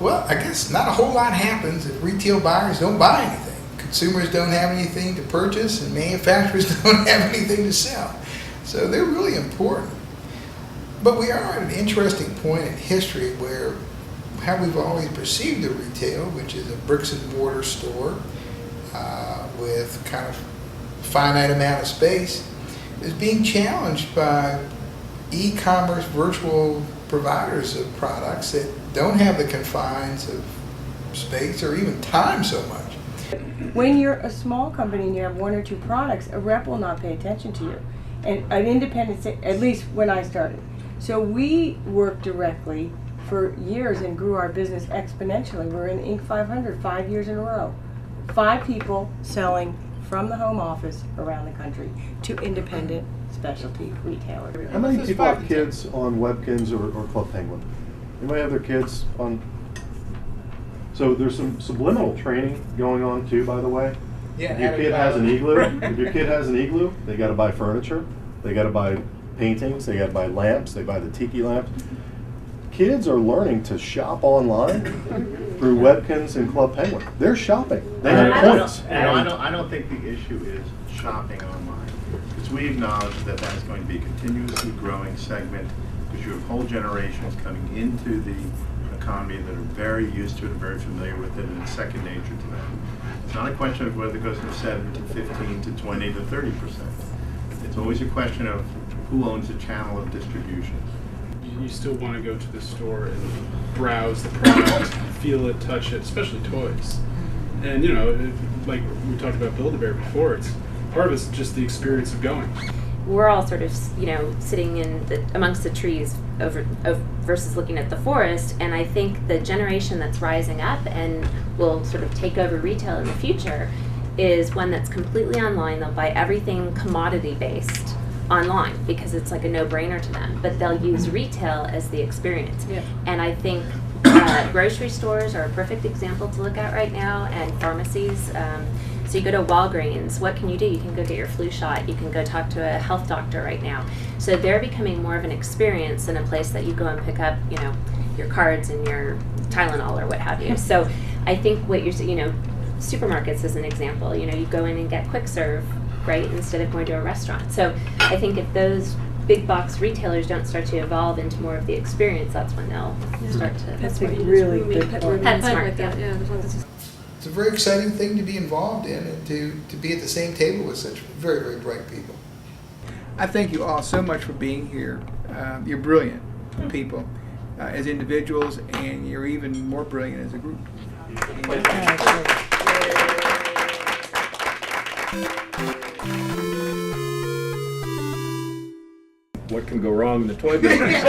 Well, I guess not a whole lot happens if retail buyers don't buy anything. Consumers don't have anything to purchase, and manufacturers don't have anything to sell. So they're really important. But we are at an interesting point in history where how we've always perceived the retail, which is a bricks and mortar store with kind of finite amount of space, is being challenged by e-commerce virtual providers of products that don't have the confines of space or even time so much. When you're a small company and you have one or two products, a rep will not pay attention to you. And an independent, at least when I started. So we worked directly for years and grew our business exponentially. We're in Inc. 500 5 years in a row. 5 people selling from the home office around the country to independent specialty retailers. How many people have kids on Webkinz or Club Penguin? Anybody have their kids on? So there's some subliminal training going on too, by the way. Yeah, if your kid has an igloo, they got to buy furniture, they got to buy paintings, they got to buy lamps, they buy the tiki lamps. Kids are learning to shop online through Webkinz and Club Penguin. They're shopping. They have points. I don't think the issue is shopping online, because we acknowledge that that's going to be a continuously growing segment, because you have whole generations coming into the economy that are very used to it and very familiar with it, and it's second nature to them. It's not a question of whether it goes from 7 to 15 to 20 to 30%. It's always a question of who owns the channel of distribution. You still want to go to the store and browse the product, feel it, touch it, especially toys. And like we talked about Build-A-Bear before, it's part of it's just the experience of going. We're all sort of, sitting amongst the trees versus looking at the forest, and I think the generation that's rising up and will sort of take over retail in the future is one that's completely online. They'll buy everything commodity-based online because it's like a no-brainer to them, but they'll use retail as the experience. Yeah. And I think grocery stores are a perfect example to look at right now, and pharmacies. So you go to Walgreens, what can you do? You can go get your flu shot. You can go talk to a health doctor right now. So they're becoming more of an experience than a place that you go and pick up, your cards and your Tylenol or what have you. So I think what you're, supermarkets as an example, you go in and get quick serve, right, instead of going to a restaurant. So I think if those big box retailers don't start to evolve into more of the experience, that's when they'll start to. That's a really good point. PetSmart, yeah. It's a very exciting thing to be involved in and to be at the same table with such very, very bright people. I thank you all so much for being here. You're brilliant people as individuals, and you're even more brilliant as a group. What can go wrong in the toy business?